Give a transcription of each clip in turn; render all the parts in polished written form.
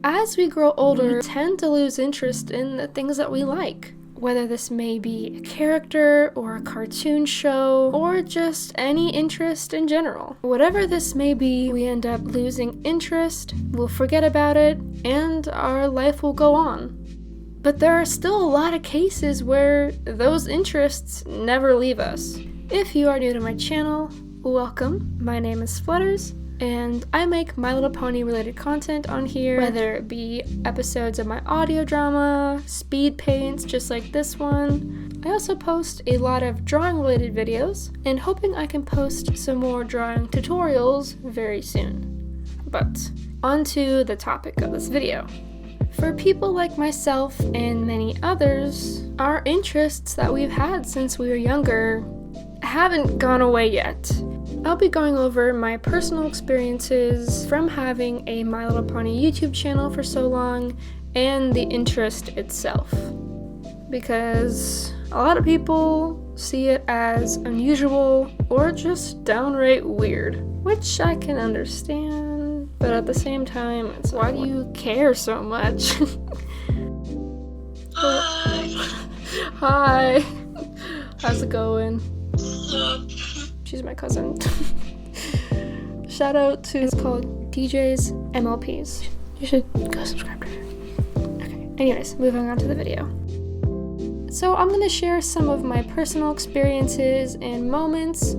As we grow older, we tend to lose interest in the things that we like. Whether this may be a character or a cartoon show or just any interest in general. Whatever this may be, we end up losing interest, we'll forget about it, and our life will go on. But there are still a lot of cases where those interests never leave us. If you are new to my channel, welcome. My name is Flutters, and I make My Little Pony related content on here, whether it be episodes of my audio drama, speed paints just like this one. I also post a lot of drawing related videos, and hoping I can post some more drawing tutorials very soon. But onto the topic of this video. For people like myself and many others, our interests that we've had since we were younger haven't gone away yet. I'll be going over my personal experiences from having a My Little Pony YouTube channel for so long and the interest itself. Because a lot of people see it as unusual or just downright weird, which I can understand, but at the same time, it's why do you care so much? Hi! How's it going? She's my cousin. Shout out to, it's called DJ's MLPs. You should go subscribe to her. Okay, anyways, moving on to the video. So I'm gonna share some of my personal experiences and moments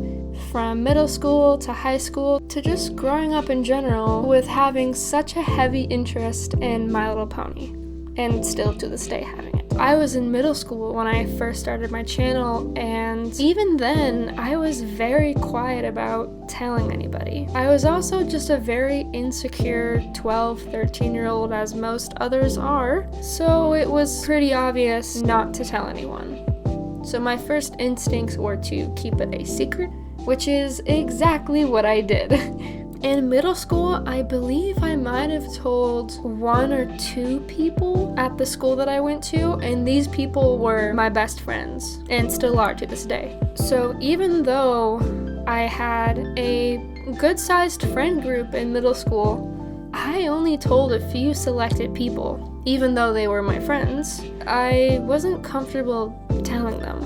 from middle school to high school to just growing up in general with having such a heavy interest in My Little Pony, and still to this day having it. I was in middle school when I first started my channel, and even then I was very quiet about telling anybody. I was also just a very insecure 12, 13-year-old, as most others are, so it was pretty obvious not to tell anyone. So my first instincts were to keep it a secret, which is exactly what I did. In middle school, I believe I might have told 1 or 2 people at the school that I went to, and these people were my best friends, and still are to this day. So even though I had a good-sized friend group in middle school, I only told a few selected people, even though they were my friends. I wasn't comfortable telling them.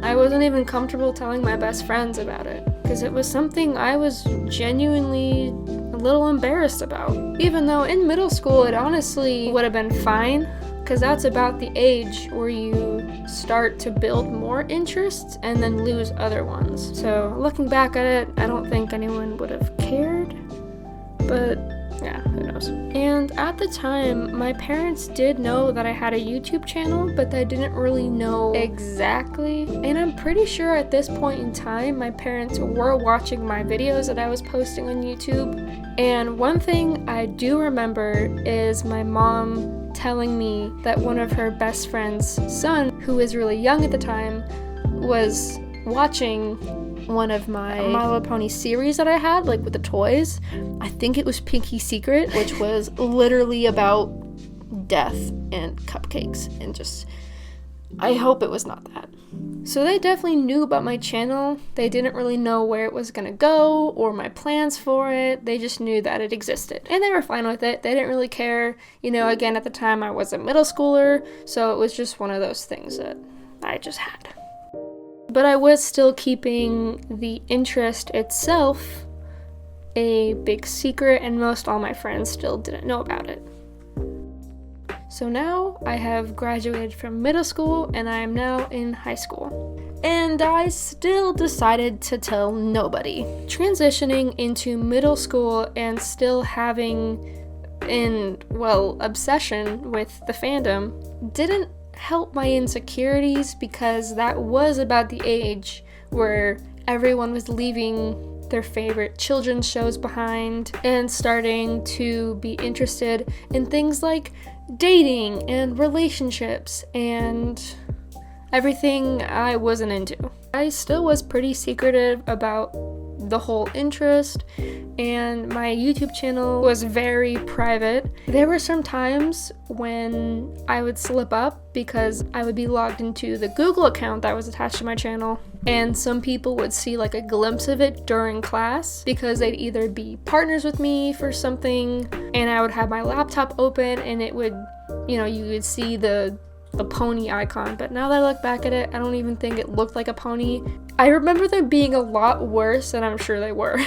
I wasn't even comfortable telling my best friends about it, because it was something I was genuinely a little embarrassed about. Even though in middle school it honestly would have been fine, because that's about the age where you start to build more interests and then lose other ones. So looking back at it, I don't think anyone would have cared, but yeah, who knows. And at the time, my parents did know that I had a YouTube channel, but they didn't really know exactly. And I'm pretty sure at this point in time, my parents were watching my videos that I was posting on YouTube. And one thing I do remember is my mom telling me that one of her best friend's son, who was really young at the time, was watching one of my My Little Pony series that I had, like with the toys. I think it was Pinky Secret, which was literally about death and cupcakes, and just, I hope it was not that. So they definitely knew about my channel. They didn't really know where it was gonna go or my plans for it. They just knew that it existed, and they were fine with it. They didn't really care. You know, again, at the time I was a middle schooler, so it was just one of those things that I just had. But I was still keeping the interest itself a big secret, and most all my friends still didn't know about it. So now I have graduated from middle school and I am now in high school. And I still decided to tell nobody. Transitioning into middle school and still having obsession with the fandom didn't help my insecurities, because that was about the age where everyone was leaving their favorite children's shows behind and starting to be interested in things like dating and relationships and everything I wasn't into. I still was pretty secretive about the whole interest, and my YouTube channel was very private. There were some times when I would slip up because I would be logged into the Google account that was attached to my channel, And some people would see like a glimpse of it during class because they'd either be partners with me for something, and I would have my laptop open and it would, you know, you would see the pony icon. But now that I look back at it, I don't even think it looked like a pony. I remember them being a lot worse than I'm sure they were.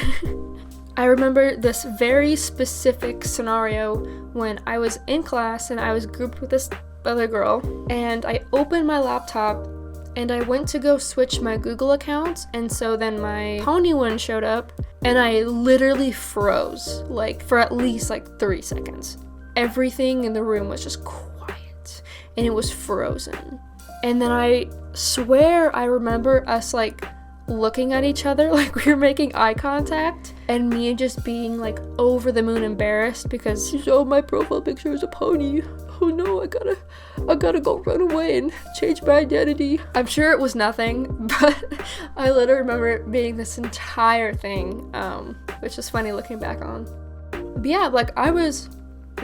I remember this very specific scenario when I was in class and I was grouped with this other girl, and I opened my laptop and I went to go switch my Google account, and so then my pony one showed up and I literally froze, like for at least like 3 seconds. Everything in the room was just quiet and it was frozen. And then I swear I remember us like looking at each other like we were making eye contact, and me just being like over the moon embarrassed because, oh, my profile picture is a pony. Oh no, I gotta go run away and change my identity. I'm sure it was nothing, but I literally remember it being this entire thing, which is funny looking back on. But yeah, like I was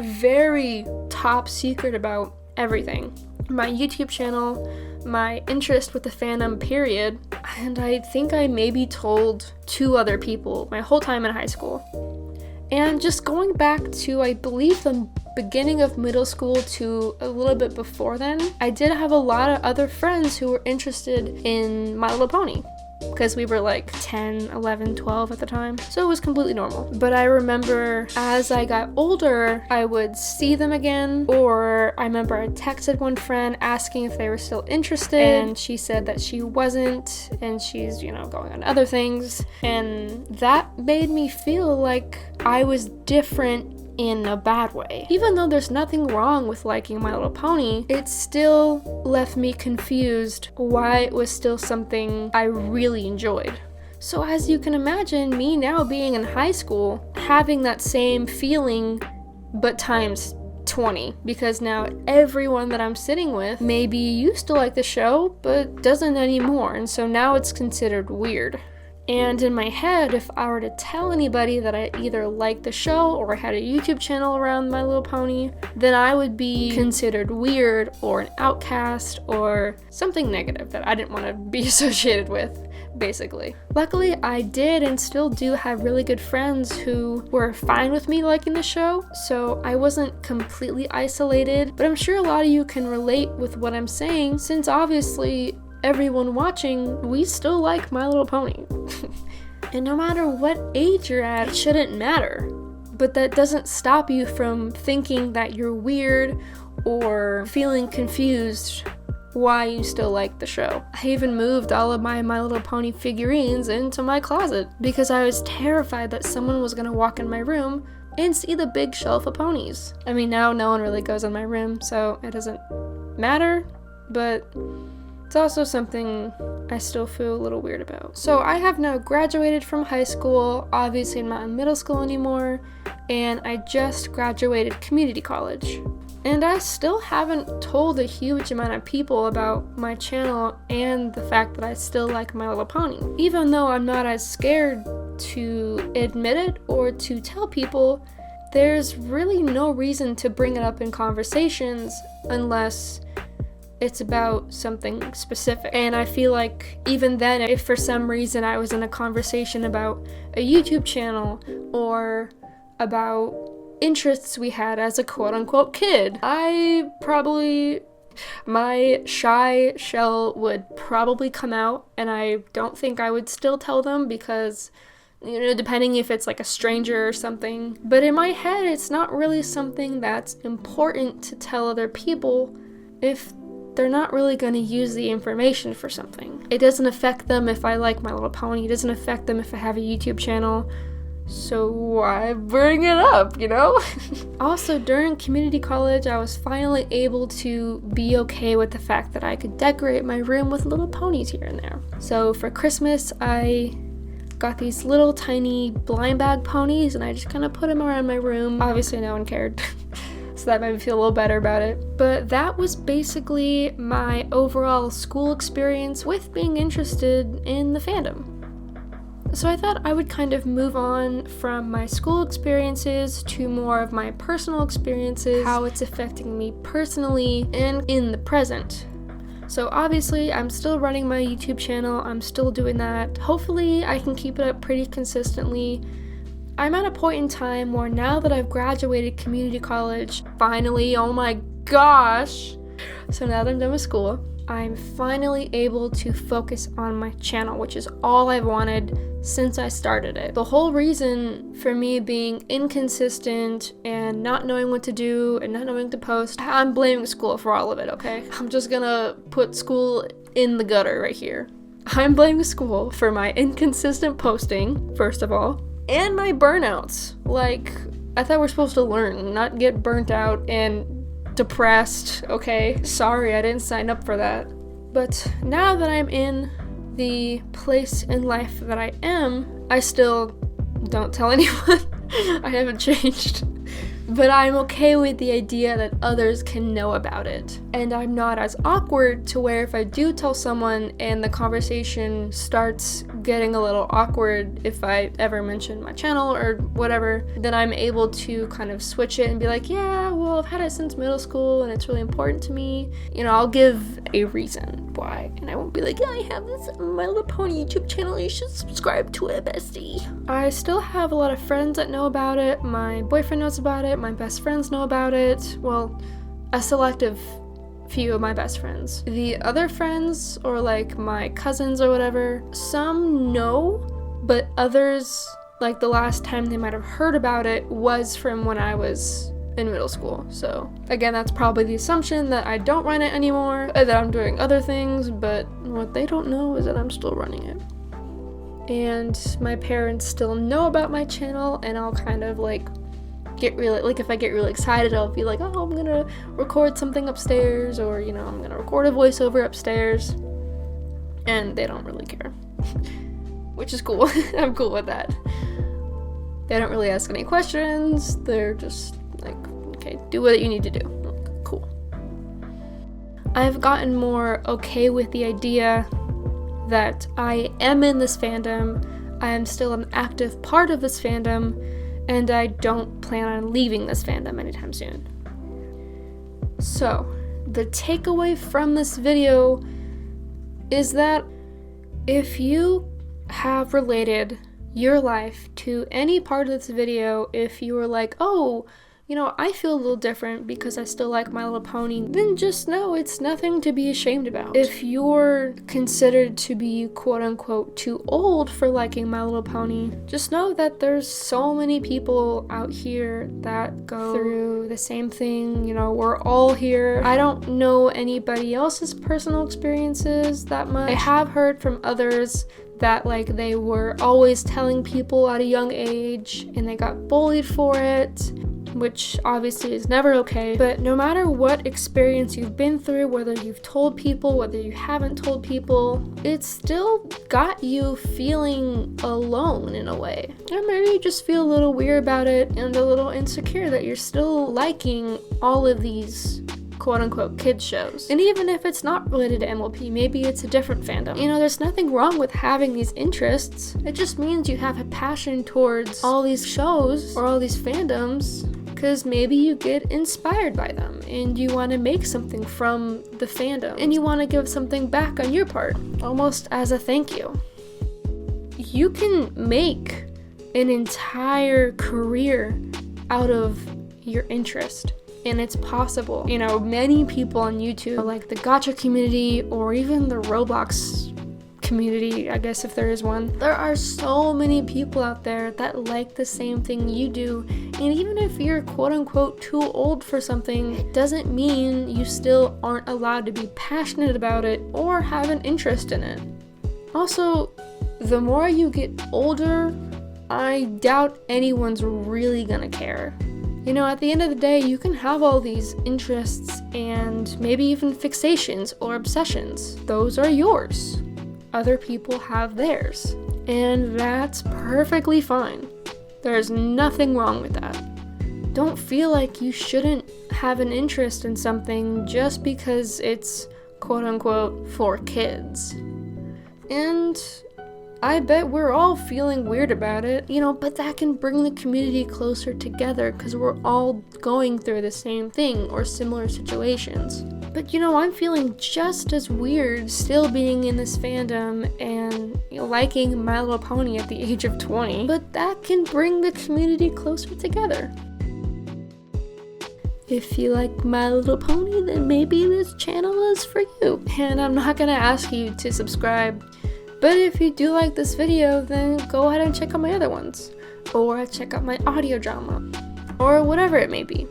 very top secret about everything. My YouTube channel, my interest with the fandom, period. And I think I maybe told 2 other people my whole time in high school. And just going back to, I believe, the beginning of middle school to a little bit before then, I did have a lot of other friends who were interested in My Little Pony, because we were like 10, 11, 12 at the time, so it was completely normal. But I remember as I got older, I would see them again, or I remember I texted one friend asking if they were still interested, and she said that she wasn't, and she's, you know, going on other things, and that made me feel like I was different in a bad way. Even though there's nothing wrong with liking My Little Pony, it still left me confused why it was still something I really enjoyed. So as you can imagine, me now being in high school, having that same feeling, but times 20, because now everyone that I'm sitting with maybe used to like the show, but doesn't anymore, and so now it's considered weird. And in my head, if I were to tell anybody that I either liked the show or had a YouTube channel around My Little Pony, then I would be considered weird or an outcast or something negative that I didn't want to be associated with, basically. Luckily, I did and still do have really good friends who were fine with me liking the show, so I wasn't completely isolated. But I'm sure a lot of you can relate with what I'm saying, since obviously everyone watching, we still like My Little Pony. And no matter what age you're at, it shouldn't matter. But that doesn't stop you from thinking that you're weird or feeling confused why you still like the show. I even moved all of my Little Pony figurines into my closet because I was terrified that someone was gonna walk in my room and see the big shelf of ponies. I mean, now no one really goes in my room, so it doesn't matter, but it's also something I still feel a little weird about. So I have now graduated from high school. Obviously I'm not in middle school anymore, and I just graduated community college. And I still haven't told a huge amount of people about my channel and the fact that I still like My Little Pony. Even though I'm not as scared to admit it or to tell people, there's really no reason to bring it up in conversations unless it's about something specific. And I feel like even then, if for some reason I was in a conversation about a YouTube channel or about interests we had as a quote-unquote kid, my shy shell would probably come out, and I don't think I would still tell them because, you know, depending if it's like a stranger or something. But in my head, it's not really something that's important to tell other people if they're not really going to use the information for something. It doesn't affect them if I like My Little Pony. It doesn't affect them if I have a YouTube channel. So why bring it up, you know? Also, during community college, I was finally able to be okay with the fact that I could decorate my room with little ponies here and there. So for Christmas, I got these little tiny blind bag ponies, and I just kind of put them around my room. Obviously, no one cared. So that made me feel a little better about it. But that was basically my overall school experience with being interested in the fandom. So I thought I would kind of move on from my school experiences to more of my personal experiences, how it's affecting me personally and in the present. So obviously I'm still running my YouTube channel, I'm still doing that. Hopefully I can keep it up pretty consistently. I'm at a point in time where now that I've graduated community college, finally, oh my gosh. So now that I'm done with school, I'm finally able to focus on my channel, which is all I've wanted since I started it. The whole reason for me being inconsistent and not knowing what to do and not knowing to post, I'm blaming school for all of it, okay? I'm just gonna put school in the gutter right here. I'm blaming school for my inconsistent posting, first of all, and my burnouts. Like, I thought we're supposed to learn, not get burnt out and depressed, okay? Sorry, I didn't sign up for that. But now that I'm in the place in life that I am, I still don't tell anyone. I haven't changed. But I'm okay with the idea that others can know about it. And I'm not as awkward to where if I do tell someone and the conversation starts getting a little awkward if I ever mention my channel or whatever, then I'm able to kind of switch it and be like, yeah, well, I've had it since middle school and it's really important to me. You know, I'll give a reason why. And I won't be like, yeah, I have this My Little Pony YouTube channel, you should subscribe to it, bestie. I still have a lot of friends that know about it. My boyfriend knows about it. My best friends know about it. Well, a selective few of my best friends. The other friends, or like my cousins or whatever, some know, but others, like the last time they might have heard about it was from when I was in middle school. So again, that's probably the assumption that I don't run it anymore, that I'm doing other things, but what they don't know is that I'm still running it. And my parents still know about my channel, and I'll kind of like get really, like if I get really excited, I'll be like, oh, I'm gonna record something upstairs, or you know, I'm gonna record a voiceover upstairs, and they don't really care. Which is cool. I'm cool with that. They don't really ask any questions. They're just like, okay, do what you need to do. Like, cool. I've gotten more okay with the idea that I am in this fandom, I am still an active part of this fandom, and I don't plan on leaving this fandom anytime soon. So, the takeaway from this video is that if you have related your life to any part of this video, if you were like, oh, you know, I feel a little different because I still like My Little Pony, then just know it's nothing to be ashamed about. If you're considered to be quote-unquote too old for liking My Little Pony, just know that there's so many people out here that go through the same thing. You know, we're all here. I don't know anybody else's personal experiences that much. I have heard from others that like they were always telling people at a young age and they got bullied for it, which obviously is never okay. But no matter what experience you've been through, whether you've told people, whether you haven't told people, it's still got you feeling alone in a way. Or maybe you just feel a little weird about it and a little insecure that you're still liking all of these quote-unquote kids shows. And even if it's not related to MLP, maybe it's a different fandom. You know, there's nothing wrong with having these interests. It just means you have a passion towards all these shows or all these fandoms because maybe you get inspired by them and you want to make something from the fandom and you want to give something back on your part, almost as a thank you. You can make an entire career out of your interest. And it's possible. You know, many people on YouTube, like the gacha community or even the Roblox community, I guess if there is one, there are so many people out there that like the same thing you do. And even if you're quote-unquote too old for something, it doesn't mean you still aren't allowed to be passionate about it or have an interest in it. Also, the more you get older, I doubt anyone's really gonna care. You know, at the end of the day, you can have all these interests and maybe even fixations or obsessions. Those are yours. Other people have theirs. And that's perfectly fine. There's nothing wrong with that. Don't feel like you shouldn't have an interest in something just because it's quote-unquote for kids. And I bet we're all feeling weird about it, you know, but that can bring the community closer together because we're all going through the same thing or similar situations. But you know, I'm feeling just as weird still being in this fandom and liking My Little Pony at the age of 20, but that can bring the community closer together. If you like My Little Pony, then maybe this channel is for you. And I'm not gonna ask you to subscribe, but if you do like this video, then go ahead and check out my other ones, or check out my audio drama, or whatever it may be.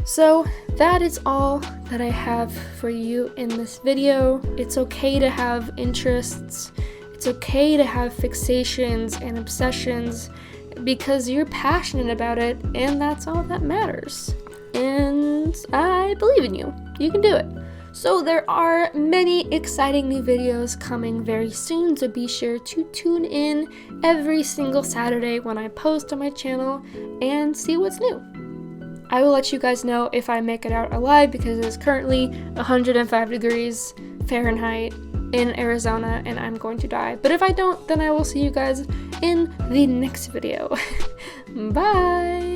So that is all that I have for you in this video. It's okay to have interests. It's okay to have fixations and obsessions because you're passionate about it, and that's all that matters. And I believe in you. You can do it. So there are many exciting new videos coming very soon, so be sure to tune in every single Saturday when I post on my channel and see what's new. I will let you guys know if I make it out alive because it is currently 105 degrees Fahrenheit in Arizona and I'm going to die. But if I don't, then I will see you guys in the next video. Bye!